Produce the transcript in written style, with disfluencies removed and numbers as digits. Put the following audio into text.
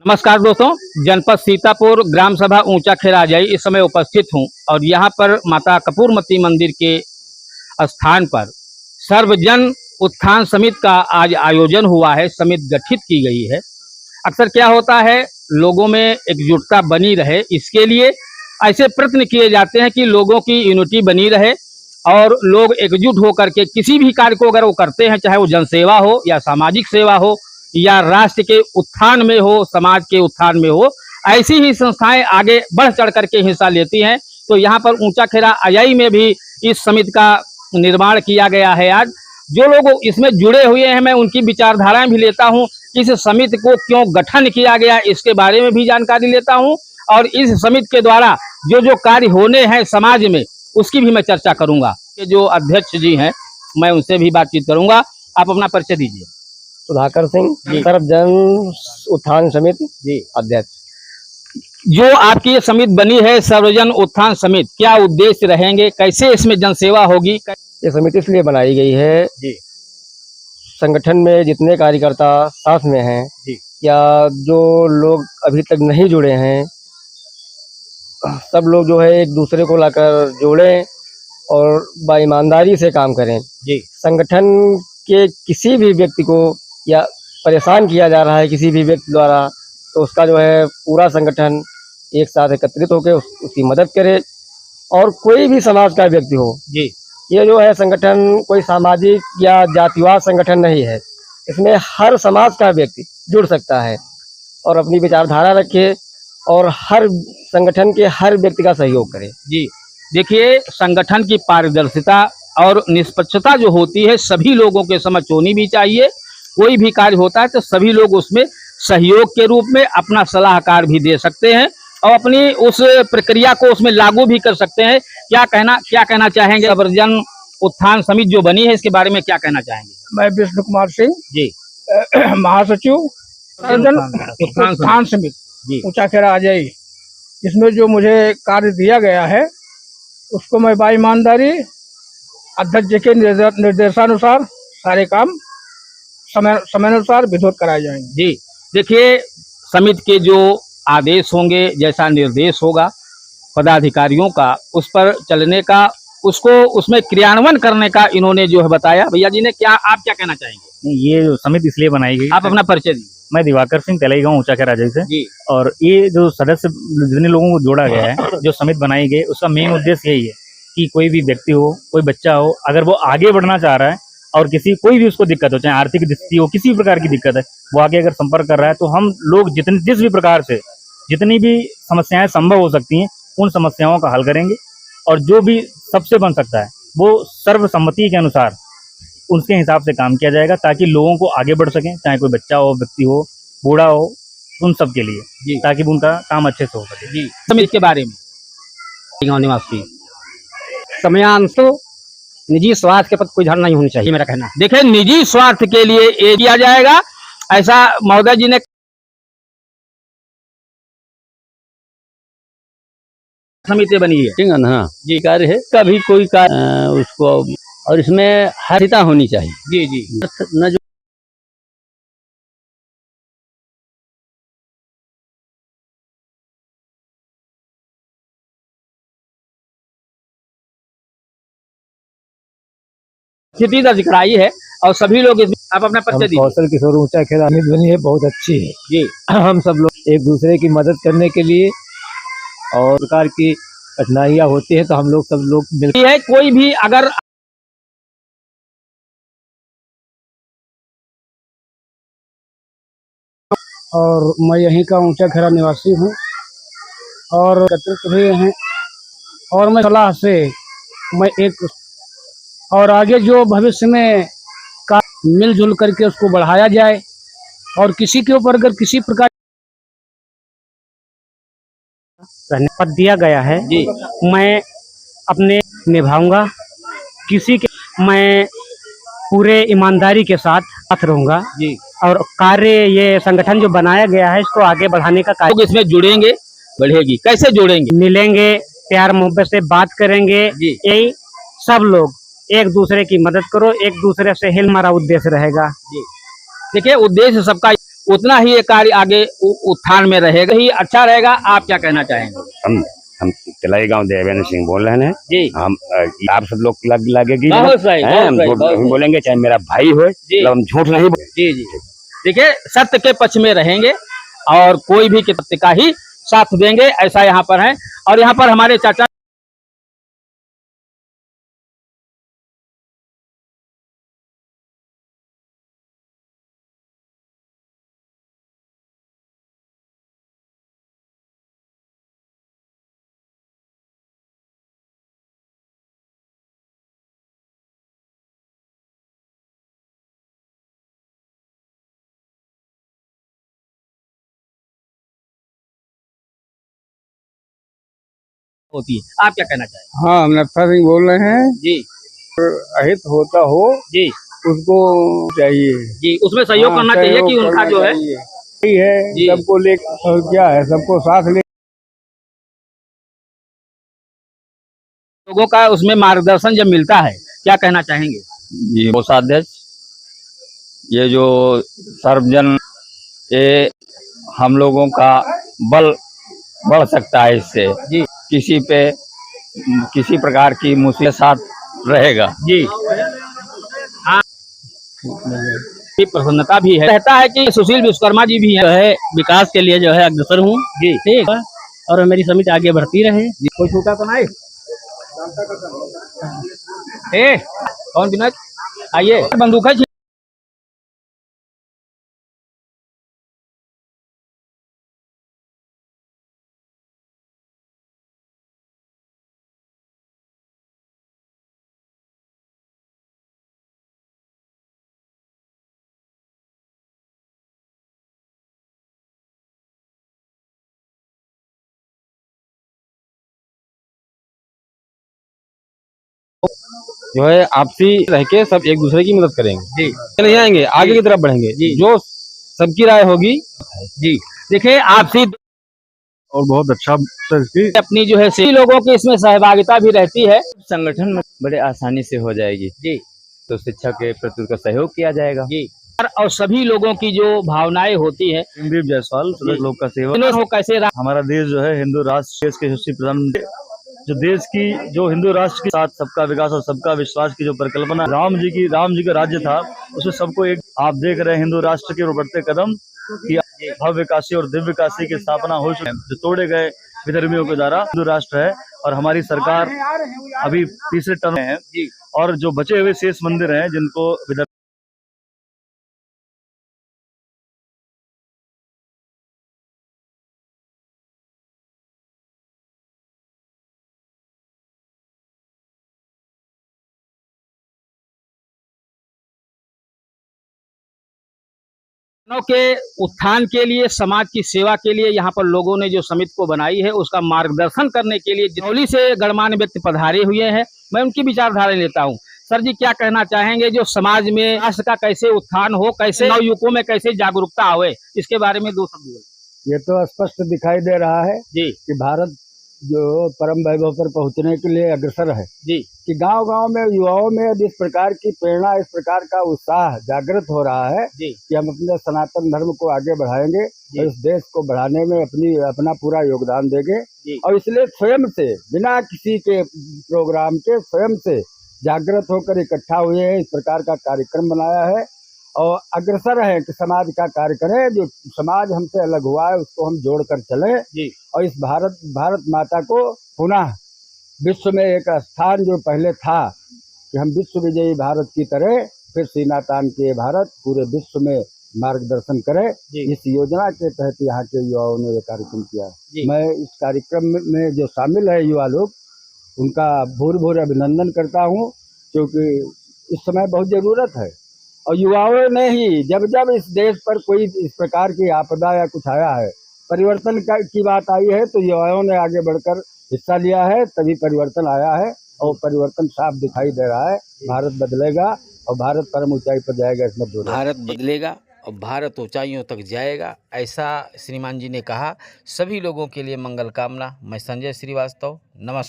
नमस्कार दोस्तों, जनपद सीतापुर ग्राम सभा ऊंचा खेराजाई इस समय उपस्थित हूं और यहां पर माता कपूरमती मंदिर के स्थान पर सर्वजन उत्थान समिति का आज आयोजन हुआ है। समिति गठित की गई है। अक्सर क्या होता है, लोगों में एकजुटता बनी रहे, इसके लिए ऐसे प्रयत्न किए जाते हैं कि लोगों की यूनिटी बनी रहे और लोग एकजुट होकर के किसी भी कार्य को अगर वो करते हैं, चाहे वो जनसेवा हो या सामाजिक सेवा हो या राष्ट्र के उत्थान में हो, समाज के उत्थान में हो, ऐसी ही संस्थाएं आगे बढ़ चढ़ करके हिस्सा लेती हैं। तो यहाँ पर ऊंचा खेरा अजाई में भी इस समिति का निर्माण किया गया है। आज जो लोग इसमें जुड़े हुए हैं, मैं उनकी विचारधाराएं भी लेता हूं। इस समिति को क्यों गठन किया गया, इसके बारे में भी जानकारी लेता हूं और इस समिति के द्वारा जो जो कार्य होने हैं समाज में, उसकी भी मैं चर्चा करूंगा। जो अध्यक्ष जी हैं, मैं उनसे भी बातचीत करूंगा। आप अपना परिचय दीजिए। सुधाकर सिंह, सर्वजन उत्थान समिति जी अध्यक्ष। जो आपकी ये समिति बनी है सर्वजन उत्थान समिति, क्या उद्देश्य रहेंगे, कैसे इसमें जनसेवा होगी? ये समिति इसलिए बनाई गई है जी, संगठन में जितने कार्यकर्ता साथ में हैं जी, या जो लोग अभी तक नहीं जुड़े हैं, सब लोग जो है एक दूसरे को लाकर जोड़ें और ईमानदारी से काम करें जी। संगठन के किसी भी व्यक्ति को या परेशान किया जा रहा है किसी भी व्यक्ति द्वारा, तो उसका जो है पूरा संगठन एक साथ एकत्रित होकर उसकी मदद करे। और कोई भी समाज का व्यक्ति हो जी, ये जो है संगठन कोई सामाजिक या जातिवाद संगठन नहीं है। इसमें हर समाज का व्यक्ति जुड़ सकता है और अपनी विचारधारा रखे और हर संगठन के हर व्यक्ति का सहयोग करे जी। देखिए, संगठन की पारदर्शिता और निष्पक्षता जो होती है सभी लोगों के समझ होनी भी चाहिए। कोई भी कार्य होता है तो सभी लोग उसमें सहयोग के रूप में अपना सलाहकार भी दे सकते हैं और अपनी उस प्रक्रिया को उसमें लागू भी कर सकते हैं। क्या कहना चाहेंगे? सर्वजन उत्थान समिति जो बनी है, इसके बारे में क्या कहना चाहेंगे? मैं विष्णु कुमार सिंह जी, महासचिव सर्वजन उत्थान समिति ऊंचा खेरा अजाई। इसमें जो मुझे कार्य दिया गया है उसको मैं ईमानदारी अध्यक्ष जी के निर्देशानुसार सारे काम समयानुसार विधिवत कराए जाएंगे जी। देखिए, समिति के जो आदेश होंगे, जैसा निर्देश होगा पदाधिकारियों का, उस पर चलने का, उसको उसमें क्रियान्वयन करने का इन्होंने जो है बताया। भैया जी ने आप क्या कहना चाहेंगे? ये जो समिति इसलिए बनाई गई। आप अपना परिचय दीजिए। मैं दिवाकर सिंह, तेलाई गाँव ऊंचा खेरा अजाई से जी। और ये जो सदस्य जितने लोगों को जोड़ा गया है, जो समिति बनाई गई, उसका मेन उद्देश्य यही है कि कोई भी व्यक्ति हो, कोई बच्चा हो, अगर वो आगे बढ़ना चाह रहा है और कोई भी उसको दिक्कत हो, चाहे आर्थिक स्थिति हो, किसी भी प्रकार की दिक्कत है, वो आगे अगर संपर्क कर रहा है, तो हम लोग जिस भी प्रकार से जितनी भी समस्याएं संभव हो सकती हैं, उन समस्याओं का हल करेंगे और जो भी सबसे बन सकता है वो सर्वसम्मति के अनुसार उसके हिसाब से काम किया जाएगा, ताकि लोगों को आगे बढ़ सकें, चाहे कोई बच्चा हो, व्यक्ति हो, बूढ़ा हो, उन सब के लिए, ताकि उनका काम अच्छे से हो सके जी। समिति के बारे में गाँव निवासी समयांशु निजी स्वार्थ के प्रति कोई धारणा नहीं होनी चाहिए, मेरा कहना है। देखिए, निजी स्वार्थ के लिए ये किया जाएगा, ऐसा महोदय जी ने समिति बनी है। हाँ जी, कार्य है कभी कोई कार्य उसको, और इसमें हरिता होनी चाहिए जी जी। न जो स्थिति दर्ज कराई है और सभी लोग आप अपना परिचय दीजिए। कौशल किशोर ऊंचा खेरा समिति बनी है, बहुत अच्छी है जी। हम सब लोग एक दूसरे की मदद करने के लिए, और प्रकार की कठिनाइयाँ होती है तो हम लोग सब लोग मिलते है। कोई भी अगर और मैं यहीं का ऊंचा खेरा निवासी हूँ और एकत्रित हुए हैं और मैं सलाह से मैं एक और आगे जो भविष्य में का मिलजुल करके उसको बढ़ाया जाए और किसी के ऊपर अगर किसी प्रकार पद दिया गया है जी, मैं अपने निभाऊंगा, किसी के मैं पूरे ईमानदारी के साथ रहूंगा जी। और कार्य ये संगठन जो बनाया गया है इसको आगे बढ़ाने का कार्य, इसमें जुड़ेंगे, बढ़ेगी। कैसे जुड़ेंगे? मिलेंगे, प्यार मोहब्बत से बात करेंगे, यही सब लोग एक दूसरे की मदद करो, एक दूसरे से हिल हमारा उद्देश्य रहेगा जी। देखिए, उद्देश्य सबका उतना ही ये कार्य आगे उत्थान में रहेगा ही अच्छा रहेगा। आप क्या कहना चाहेंगे? हम तिलाई गांव देवेंद्र सिंह बोल रहे हैं जी हम आप सब लोग लगेगी बहुत सही, हैं, बहुत हम सही, झूठ बहुत नहीं सही। बोलेंगे, चाहे मेरा भाई हो, जी। मतलब हम झूठ नहीं जी जी देखिए, सत्य के पक्ष में रहेंगे और कोई भी सत्य का ही साथ देंगे, ऐसा यहाँ पर है। और यहाँ पर हमारे चाचा होती है। आप क्या कहना चाहेंगे? हाँ, हम नक्शा सिंह बोल रहे हैं। जी अहित होता हो जी उसको चाहिए। जी, उसमें सहयोग करना चाहिए कि उनका जो है सही है, जी। सबको ले और क्या है, सबको साथ ले। लोगों का उसमें मार्गदर्शन जब मिलता है, क्या कहना चाहेंगे? जी कोषाध्यक्ष, ये जो सर्वजन, ये हम लोगों का बल बढ़ सकता है इससे। जी किसी पे किसी प्रकार की मुसीबत साथ रहेगा। जी हाँ, की प्रसन्नता भी है। कहता है कि सुशील विश्वकर्मा जी भी है विकास के लिए जो है अग्रसर हूँ जी, ठीक है, और मेरी समिति आगे बढ़ती रहे। कोई छूटा तो नहीं? ए कौन विनोद, आइए, बंदूक है। जो है आपसी रह के सब एक दूसरे की मदद करेंगे जी नहीं आएंगे, आगे की तरफ बढ़ेंगे जी। जो सबकी राय होगी। जी देखिए, आपसी और बहुत अच्छा अपनी जो है सभी लोगों की इसमें सहभागिता भी रहती है। संगठन में बड़े आसानी से हो जाएगी जी तो शिक्षा के प्रति उनका सहयोग किया जाएगा। जी और सभी लोगों की जो भावनाएं होती है, इंद्रदीप जायसवाल, सदस्य लोक का सेवक। दोनों हो कैसे हमारा देश जो है हिंदू राष्ट्र, देश के यशस्वी प्रधानमंत्री, जो देश की जो हिंदू राष्ट्र के साथ सबका विकास और सबका विश्वास की जो परिकल्पना राम जी का राज्य था, उसमें सबको एक, आप देख रहे हैं हिंदू राष्ट्र के बढ़ते कदम की भव्य काशी और दिव्य काशी की स्थापना हो चुकी है, जो तोड़े गए विधर्मियों के द्वारा हिंदू राष्ट्र है। और हमारी सरकार अभी तीसरे टर्म में है और जो बचे हुए शेष मंदिर हैं जिनको के उत्थान के लिए, समाज की सेवा के लिए यहाँ पर लोगों ने जो समिति को बनाई है, उसका मार्गदर्शन करने के लिए जौली से गणमान्य व्यक्ति पधारे हुए हैं। मैं उनकी विचारधारा लेता हूँ। सर जी, क्या कहना चाहेंगे जो समाज में राष्ट्र का कैसे उत्थान हो, कैसे नवयुवकों में कैसे जागरूकता आवे, इसके बारे में दो शब्द बोले। ये तो स्पष्ट दिखाई दे रहा है जी कि भारत जो परम वैभव पर पहुंचने के लिए अग्रसर है, जी कि गांव-गांव में युवाओं में यदि इस प्रकार की प्रेरणा, इस प्रकार का उत्साह जागृत हो रहा है जी कि हम अपने सनातन धर्म को आगे बढ़ाएंगे और इस देश को बढ़ाने में अपना पूरा योगदान देंगे। और इसलिए स्वयं से, बिना किसी के प्रोग्राम के, स्वयं से जागृत होकर इकट्ठा हुए हैं, इस प्रकार का कार्यक्रम बनाया है और अग्रसर है कि समाज का कार्य करें। जो समाज हमसे अलग हुआ है उसको हम जोड़ कर चलें और इस भारत माता को पुनः विश्व में एक स्थान जो पहले था कि हम विश्व विजयी भारत की तरह फिर सीना तान के भारत पूरे विश्व में मार्गदर्शन करे। इस योजना के तहत यहाँ के युवाओं ने ये कार्यक्रम किया है। मैं इस कार्यक्रम में जो शामिल है युवा लोग, उनका भूर अभिनंदन करता हूँ, क्योंकि इस समय बहुत ज़रूरत है। और युवाओं ने ही जब इस देश पर कोई इस प्रकार की आपदा या कुछ आया है, परिवर्तन की बात आई है, तो युवाओं ने आगे बढ़कर हिस्सा लिया है, तभी परिवर्तन आया है और परिवर्तन साफ दिखाई दे रहा है। भारत बदलेगा और भारत परम ऊंचाई पर जाएगा, इसमें दो भारत बदलेगा और भारत ऊंचाइयों तक जाएगा, ऐसा श्रीमान जी ने कहा। सभी लोगों के लिए मंगल कामना। मैं संजय श्रीवास्तव, नमस्कार।